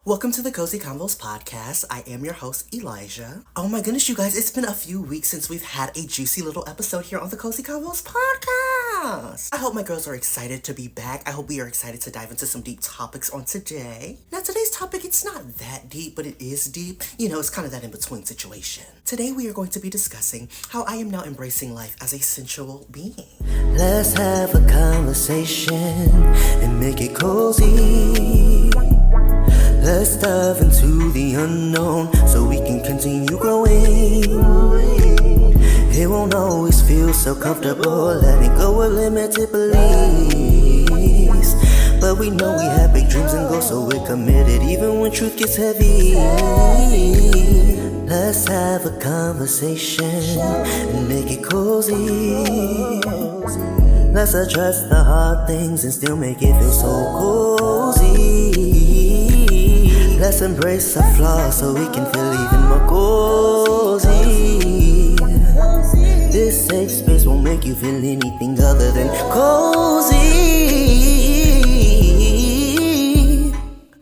Welcome to the Cozy Convos podcast. I am your host, Elijah. Oh my goodness, you guys, it's been a few weeks since we've had a juicy little episode here on the Cozy Convos podcast. I hope my girls are excited to be back. I hope we are excited to dive into some deep topics on today. Now, today's topic, it's not that deep, but it is deep. You know, it's kind of that in-between situation. Today, we are going to be discussing how I am now embracing life as a sensual being. Let's have a conversation and make it cozy. Let's dive into the unknown so we can continue growing. It won't always feel so comfortable letting go of limited beliefs, but we know we have big dreams and goals, so we're committed even when truth gets heavy. Let's have a conversation and make it cozy. Let's address the hard things and still make it feel so cozy. Let's embrace our flaws so we can feel even more cozy. This safe space won't make you feel anything other than cozy.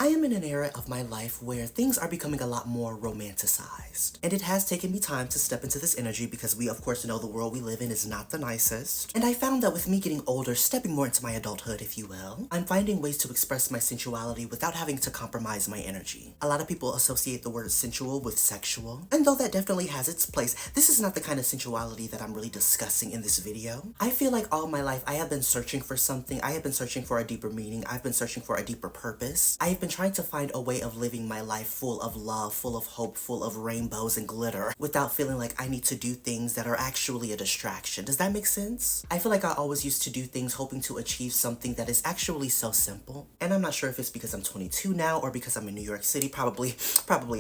I am in an era of my life where things are becoming a lot more romanticized. And it has taken me time to step into this energy because we of course know the world we live in is not the nicest. And I found that with me getting older, stepping more into my adulthood, if you will, I'm finding ways to express my sensuality without having to compromise my energy. A lot of people associate the word sensual with sexual. And though that definitely has its place, this is not the kind of sensuality that I'm really discussing in this video. I feel like all my life I have been searching for something. I have been searching for a deeper meaning. I've been searching for a deeper purpose. I have been trying to find a way of living my life full of love, full of hope, full of rainbows and glitter, without feeling like I need to do things that are actually a distraction. Does that make sense? I feel like I always used to do things hoping to achieve something that is actually so simple. And I'm not sure if it's because I'm 22 now or because I'm in New York City, probably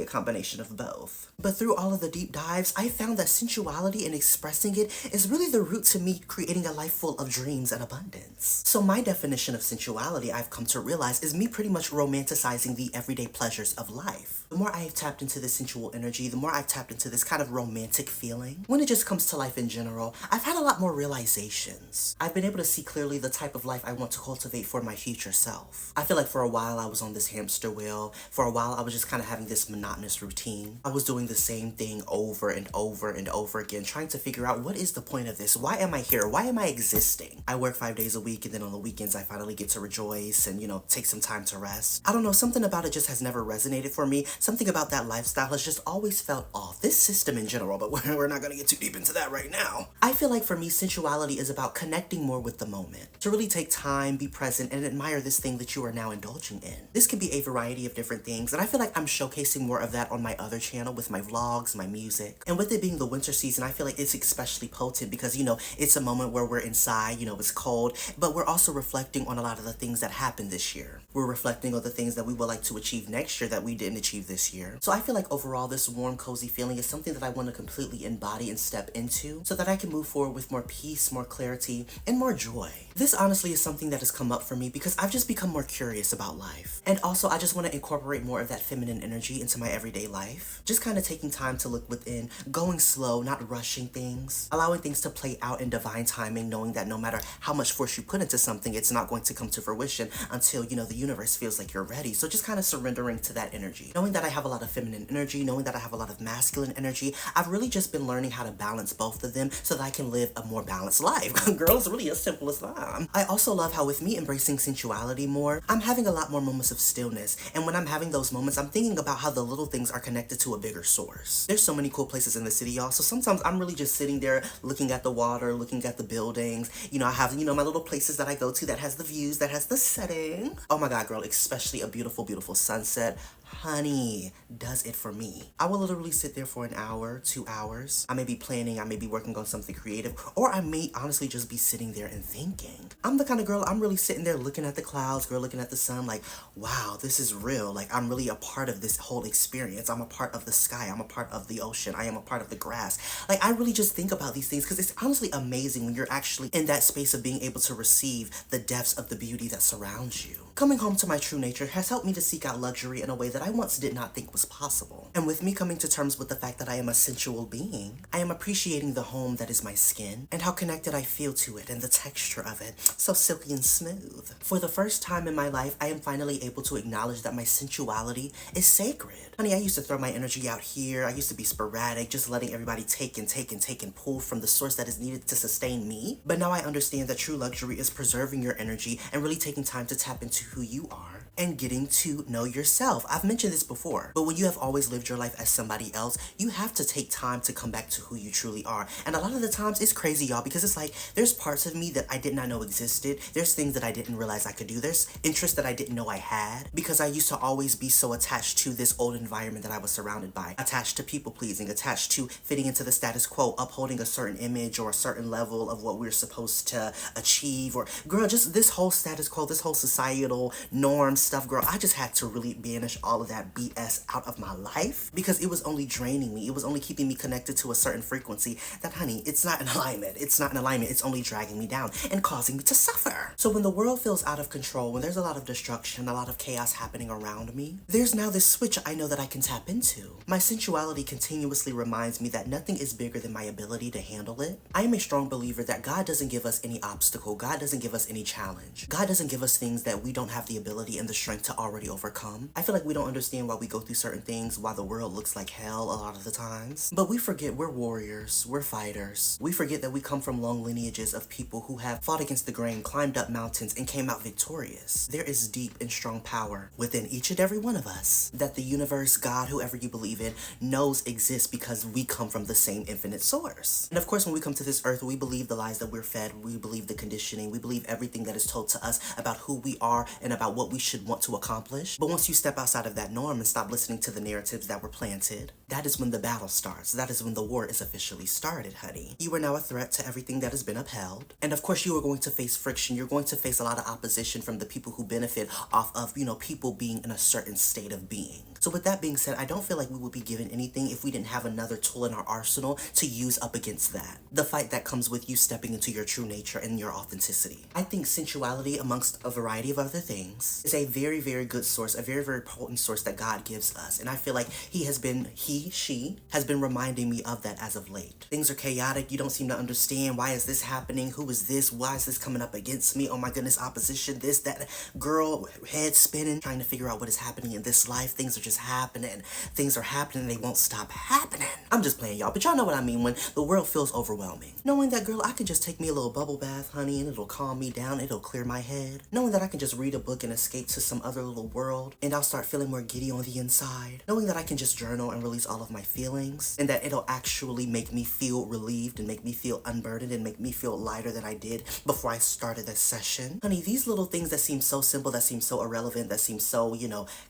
a combination of both. But through all of the deep dives, I found that sensuality and expressing it is really the root to me creating a life full of dreams and abundance. So my definition of sensuality, I've come to realize, is me pretty much romanticizing the everyday pleasures of life. The more I have tapped into this sensual energy, the more I've tapped into this kind of romantic feeling. When it just comes to life in general, I've had a lot more realizations. I've been able to see clearly the type of life I want to cultivate for my future self. I feel like for a while I was on this hamster wheel. For a while I was just kind of having this monotonous routine. I was doing the same thing over and over and over again, trying to figure out what is the point of this? Why am I here? Why am I existing? I work 5 days a week, and then on the weekends I finally get to rejoice and, take some time to rest. I don't know, something about it just has never resonated for me. Something about that lifestyle has just always felt off. This system in general, but we're not going to get too deep into that right now. I feel like for me, sensuality is about connecting more with the moment. To really take time, be present, and admire this thing that you are now indulging in. This can be a variety of different things, and I feel like I'm showcasing more of that on my other channel with my vlogs, my music. And with it being the winter season, I feel like it's especially potent because, it's a moment where we're inside, it's cold, but we're also reflecting on a lot of the things that happened this year. We're reflecting on the things that we would like to achieve next year that we didn't achieve this year. So I feel like overall this warm, cozy feeling is something that I want to completely embody and step into so that I can move forward with more peace, more clarity, and more joy. This honestly is something that has come up for me because I've just become more curious about life. And also I just want to incorporate more of that feminine energy into my everyday life. Just kind of taking time to look within, going slow, not rushing things, allowing things to play out in divine timing, knowing that no matter how much force you put into something, it's not going to come to fruition until, the universe feels like you're ready. So just kind of surrendering to that energy. Knowing that I have a lot of feminine energy, knowing that I have a lot of masculine energy, I've really just been learning how to balance both of them so that I can live a more balanced life. Girl, it's really as simple as that. I also love how with me embracing sensuality more, I'm having a lot more moments of stillness. And when I'm having those moments, I'm thinking about how the little things are connected to a bigger source. There's so many cool places in the city, y'all. So sometimes I'm really just sitting there looking at the water, looking at the buildings. I have, my little places that I go to that has the views, that has the setting. Oh my God, girl, especially a beautiful, beautiful sunset. Honey, does it for me. I will literally sit there for an hour, 2 hours. I may be planning, I may be working on something creative, or I may honestly just be sitting there and thinking. I'm the kind of girl, I'm really sitting there looking at the clouds, girl, looking at the sun, like, wow, this is real. Like, I'm really a part of this whole experience. I'm a part of the sky. I'm a part of the ocean. I am a part of the grass. Like, I really just think about these things because it's honestly amazing when you're actually in that space of being able to receive the depths of the beauty that surrounds you. Coming home to my true nature has helped me to seek out luxury in a way that that I once did not think was possible. And with me coming to terms with the fact that I am a sensual being, I am appreciating the home that is my skin and how connected I feel to it and the texture of it, so silky and smooth. For the first time in my life, I am finally able to acknowledge that my sensuality is sacred. Honey, I used to throw my energy out here. I used to be sporadic, just letting everybody take and pull from the source that is needed to sustain me. But now I understand that true luxury is preserving your energy and really taking time to tap into who you are and getting to know yourself. I've mentioned this before, but when you have always lived your life as somebody else, you have to take time to come back to who you truly are. And a lot of the times it's crazy, y'all, because it's like there's parts of me that I did not know existed. There's things that I didn't realize I could do. There's interests that I didn't know I had because I used to always be so attached to this old environment that I was surrounded by, attached to people pleasing, attached to fitting into the status quo, upholding a certain image or a certain level of what we're supposed to achieve, or girl, just this whole status quo, this whole societal norms stuff, girl. I just had to really banish all of that BS out of my life because it was only draining me. It was only keeping me connected to a certain frequency that, honey, it's not in alignment. It's not in alignment. It's only dragging me down and causing me to suffer. So when the world feels out of control, when there's a lot of destruction, a lot of chaos happening around me, there's now this switch I know that I can tap into. My sensuality continuously reminds me that nothing is bigger than my ability to handle it. I am a strong believer that God doesn't give us any obstacle. God doesn't give us any challenge. God doesn't give us things that we don't have the ability and the strength to already overcome. I feel like we don't understand why we go through certain things, why the world looks like hell a lot of the times. But we forget we're warriors, we're fighters. We forget that we come from long lineages of people who have fought against the grain, climbed up mountains, and came out victorious. There is deep and strong power within each and every one of us that the universe, God, whoever you believe in, knows exists because we come from the same infinite source. And of course, when we come to this earth, we believe the lies that we're fed, we believe the conditioning, we believe everything that is told to us about who we are and about what we should want to accomplish. But once you step outside of that norm and stop listening to the narratives that were planted, that is when the battle starts. That is when the war is officially started, honey. You are now a threat to everything that has been upheld. And of course, you are going to face friction. You're going to face a lot of opposition from the people who benefit off of, people being in a certain state of being. So with that being said, I don't feel like we would be given anything if we didn't have another tool in our arsenal to use up against that. The fight that comes with you stepping into your true nature and your authenticity. I think sensuality, amongst a variety of other things, is a very, very good source, a very, very potent source that God gives us. And I feel like she has been reminding me of that as of late. Things are chaotic. You don't seem to understand. Why is this happening? Who is this? Why is this coming up against me? Oh my goodness, opposition, this, that. Girl, head spinning, trying to figure out what is happening in this life. Things are just happening. Things are happening. They won't stop happening. I'm just playing, y'all, but y'all know what I mean when the world feels overwhelming. Knowing that, girl, I can just take me a little bubble bath, honey, and it'll calm me down. It'll clear my head. Knowing that I can just read a book and escape to some other little world, and I'll start feeling more giddy on the inside. Knowing that I can just journal and release all of my feelings, and that it'll actually make me feel relieved and make me feel unburdened and make me feel lighter than I did before I started this session. Honey, these little things that seem so simple, that seem so irrelevant, that seem so,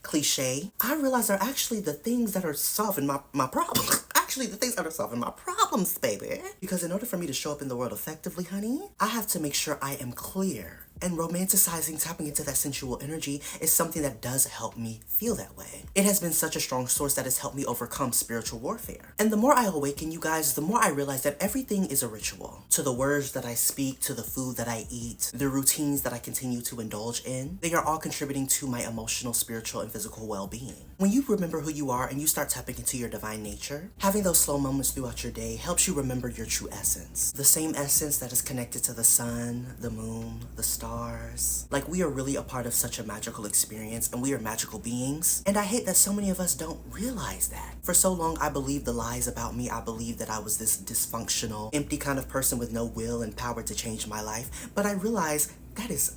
cliche, I realize are actually the things that are solving my problems. Actually, the things that are solving my problems, baby. Because in order for me to show up in the world effectively, honey, I have to make sure I am clear. And romanticizing, tapping into that sensual energy is something that does help me feel that way. It has been such a strong source that has helped me overcome spiritual warfare. And the more I awaken, you guys, the more I realize that everything is a ritual. To the words that I speak, to the food that I eat, the routines that I continue to indulge in, they are all contributing to my emotional, spiritual, and physical well-being. When you remember who you are and you start tapping into your divine nature, having those slow moments throughout your day helps you remember your true essence. The same essence that is connected to the sun, the moon, the stars. Like, we are really a part of such a magical experience, and we are magical beings. And I hate that so many of us don't realize that. For so long, I believed the lies about me. I believed that I was this dysfunctional, empty kind of person with no will and power to change my life. But I realized that is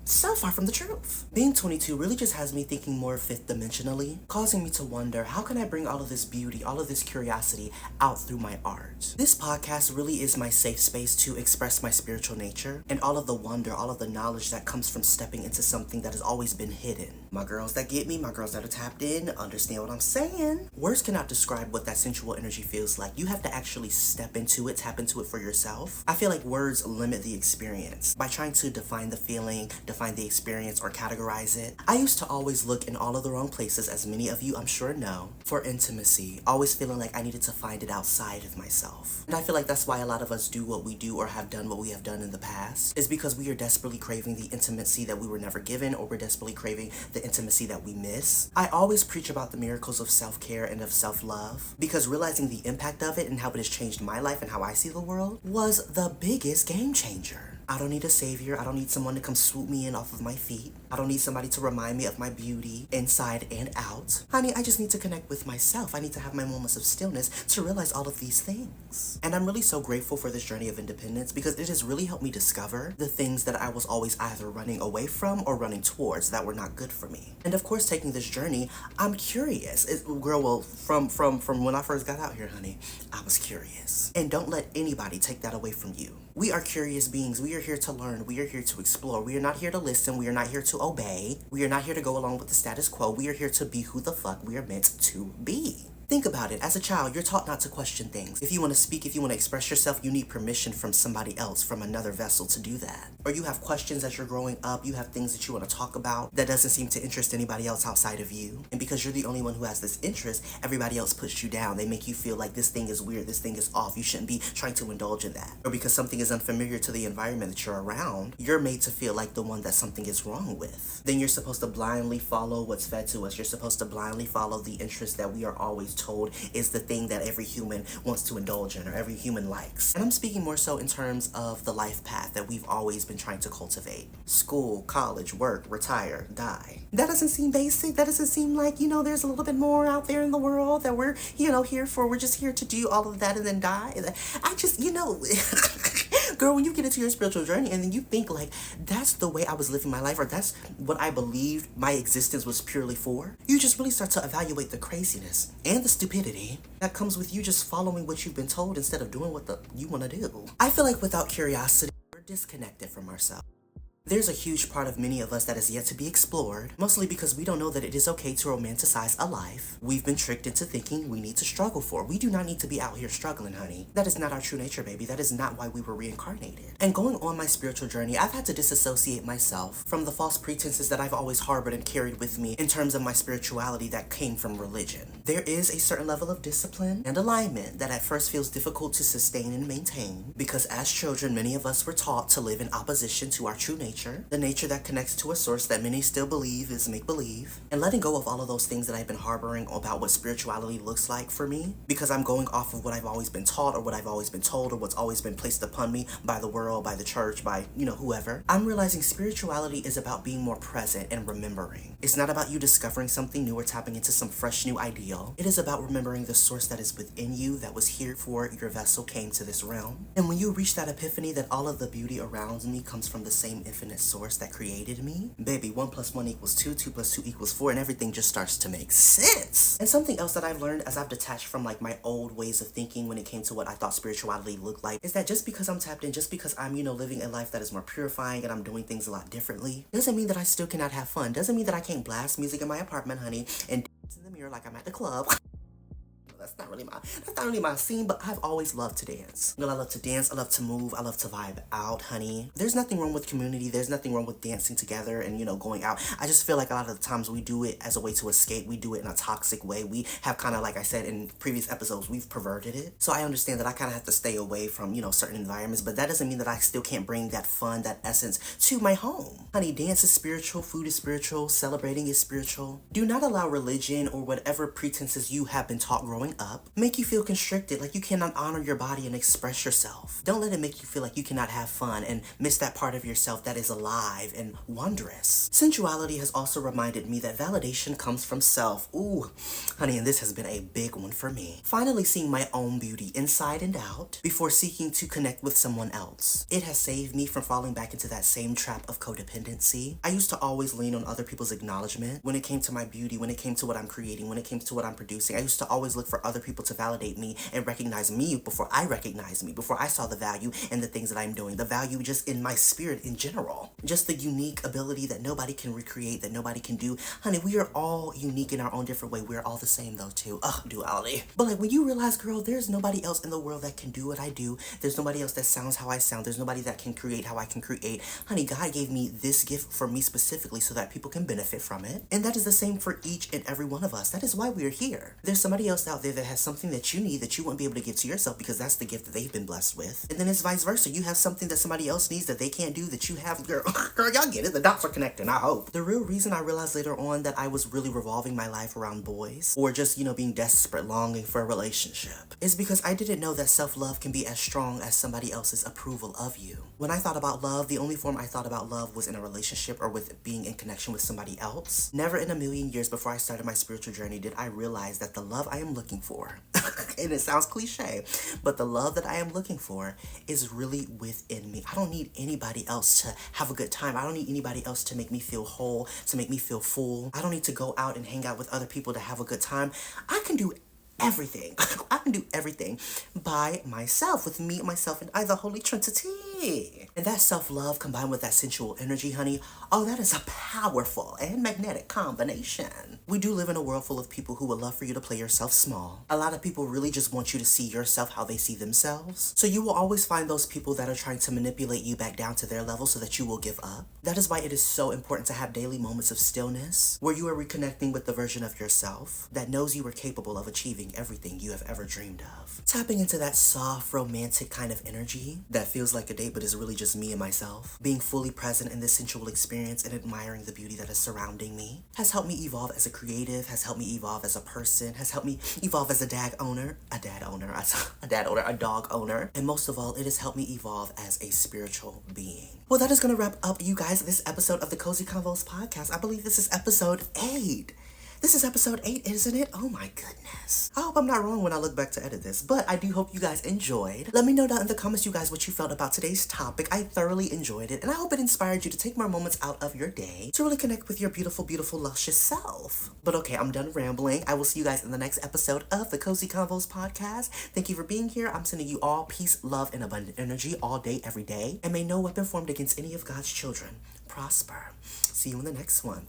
so far from the truth. Being 22 really just has me thinking more fifth dimensionally, causing me to wonder, how can I bring all of this beauty, all of this curiosity out through my art? This podcast really is my safe space to express my spiritual nature and all of the wonder, all of the knowledge that comes from stepping into something that has always been hidden. My girls that get me, my girls that are tapped in, understand what I'm saying. Words cannot describe what that sensual energy feels like. You have to actually step into it, tap into it for yourself. I feel like words limit the experience. By trying to define the feeling, define define the experience or categorize it. I used to always look in all of the wrong places, as many of you I'm sure know, for intimacy, always feeling like I needed to find it outside of myself. And I feel like that's why a lot of us do what we do or have done what we have done in the past, is because we are desperately craving the intimacy that we were never given, or we're desperately craving the intimacy that we miss. I always preach about the miracles of self-care and of self-love, because realizing the impact of it and how it has changed my life and how I see the world was the biggest game changer. I don't need a savior. I don't need someone to come swoop me in off of my feet. I don't need somebody to remind me of my beauty inside and out. Honey, I just need to connect with myself. I need to have my moments of stillness to realize all of these things. And I'm really so grateful for this journey of independence, because it has really helped me discover the things that I was always either running away from or running towards that were not good for me. And of course, taking this journey, I'm curious. From when I first got out here, honey, I was curious. And don't let anybody take that away from you. We are curious beings. We are here to learn. We are here to explore. We are not here to listen. We are not here to obey. We are not here to go along with the status quo. We are here to be who the fuck we are meant to be. Think about it. As a child, you're taught not to question things. If you want to speak, if you want to express yourself, you need permission from somebody else, from another vessel to do that. Or you have questions as you're growing up, you have things that you want to talk about that doesn't seem to interest anybody else outside of you. And because you're the only one who has this interest, everybody else puts you down. They make you feel like this thing is weird, this thing is off. You shouldn't be trying to indulge in that. Or because something is unfamiliar to the environment that you're around, you're made to feel like the one that something is wrong with. Then you're supposed to blindly follow what's fed to us. You're supposed to blindly follow the interest that we are always told is the thing that every human wants to indulge in, or every human likes. And I'm speaking more so in terms of the life path that we've always been trying to cultivate. School, college, work, retire, die. That doesn't seem basic. That doesn't seem like, there's a little bit more out there in the world that we're, here for. We're just here to do all of that and then die. I just, girl, when you get into your spiritual journey and then you think like, that's the way I was living my life, or that's what I believed my existence was purely for, you just really start to evaluate the craziness and the stupidity that comes with you just following what you've been told instead of doing what you want to do. I feel like without curiosity, we're disconnected from ourselves. There's a huge part of many of us that is yet to be explored, mostly because we don't know that it is okay to romanticize a life we've been tricked into thinking we need to struggle for. We do not need to be out here struggling, honey. That is not our true nature, baby. That is not why we were reincarnated. And going on my spiritual journey, I've had to disassociate myself from the false pretenses that I've always harbored and carried with me in terms of my spirituality that came from religion. There is a certain level of discipline and alignment that at first feels difficult to sustain and maintain, because as children, many of us were taught to live in opposition to our true nature, the nature that connects to a source that many still believe is make-believe. And letting go of all of those things that I've been harboring about what spirituality looks like for me, because I'm going off of what I've always been taught, or what I've always been told, or what's always been placed upon me by the world, by the church, by, whoever. I'm realizing spirituality is about being more present and remembering. It's not about you discovering something new or tapping into some fresh new ideal. It is about remembering the source that is within you, that was here before your vessel came to this realm. And when you reach that epiphany that all of the beauty around me comes from the same infinite source that created me, baby, 1 + 1 = 2, 2 + 2 = 4, and everything just starts to make sense. And something else that I've learned as I've detached from like my old ways of thinking when it came to what I thought spirituality looked like, is that just because I'm tapped in, just because I'm, living a life that is more purifying and I'm doing things a lot differently, doesn't mean that I still cannot have fun. Doesn't mean that I can't blast music in my apartment, honey, and dance in the mirror like I'm at the club. That's not really my scene, but I've always loved to dance. I love to dance, I love to move, I love to vibe out, honey. There's nothing wrong with community, there's nothing wrong with dancing together and, going out. I just feel like a lot of the times we do it as a way to escape. We do it in a toxic way. We have kind of, like I said in previous episodes, we've perverted it. So I understand that I kind of have to stay away from, certain environments, but that doesn't mean that I still can't bring that fun, that essence to my home. Honey, dance is spiritual, food is spiritual, celebrating is spiritual. Do not allow religion or whatever pretenses you have been taught growing up make you feel constricted, like you cannot honor your body and express yourself. Don't let it make you feel like you cannot have fun and miss that part of yourself that is alive and wondrous. Sensuality has also reminded me that validation comes from self. Ooh, honey, and this has been a big one for me. Finally seeing my own beauty inside and out before seeking to connect with someone else. It has saved me from falling back into that same trap of codependency. I used to always lean on other people's acknowledgement when it came to my beauty, when it came to what I'm creating, when it came to what I'm producing. I used to always look for for other people to validate me and recognize me before I recognize me, before I saw the value in the things that I'm doing, the value just in my spirit in general. Just the unique ability that nobody can recreate, that nobody can do. Honey, we are all unique in our own different way. We're all the same though too. Ugh, duality. But like when you realize, girl, there's nobody else in the world that can do what I do. There's nobody else that sounds how I sound. There's nobody that can create how I can create. Honey, God gave me this gift for me specifically so that people can benefit from it. And that is the same for each and every one of us. That is why we're here. There's somebody else out there that has something that you need that you won't be able to give to yourself because that's the gift that they've been blessed with. And then it's vice versa. You have something that somebody else needs that they can't do that you have. Girl, y'all get it. The dots are connecting, I hope. The real reason I realized later on that I was really revolving my life around boys or just, being desperate, longing for a relationship is because I didn't know that self-love can be as strong as somebody else's approval of you. When I thought about love, the only form I thought about love was in a relationship or with being in connection with somebody else. Never in a million years before I started my spiritual journey did I realize that the love I am looking for, and it sounds cliche, but the love that I am looking for is really within me. I don't need anybody else to have a good time. I don't need anybody else to make me feel whole, to make me feel full. I don't need to go out and hang out with other people to have a good time. I can do everything. I can do everything by myself, with me, myself, and I, the Holy Trinity. And that self-love combined with that sensual energy, honey, oh, that is a powerful and magnetic combination. We do live in a world full of people who would love for you to play yourself small. A lot of people really just want you to see yourself how they see themselves. So you will always find those people that are trying to manipulate you back down to their level so that you will give up. That is why it is so important to have daily moments of stillness where you are reconnecting with the version of yourself that knows you are capable of achieving everything you have ever dreamed of. Tapping into that soft, romantic kind of energy that feels like a date but is really just me and myself. Being fully present in this sensual experience and admiring the beauty that is surrounding me has helped me evolve as a creative, has helped me evolve as a person, has helped me evolve as a dog owner, and most of all, it has helped me evolve as a spiritual being. Well, that is going to wrap up, you guys, this episode of the Cozy Convos podcast. I believe this is episode 8. This is episode 8, isn't it? Oh my goodness. I hope I'm not wrong when I look back to edit this, but I do hope you guys enjoyed. Let me know down in the comments, you guys, what you felt about today's topic. I thoroughly enjoyed it, and I hope it inspired you to take more moments out of your day to really connect with your beautiful, beautiful, luscious self. But okay, I'm done rambling. I will see you guys in the next episode of the Cozy Convos podcast. Thank you for being here. I'm sending you all peace, love, and abundant energy all day, every day, and may no weapon formed against any of God's children prosper. See you in the next one.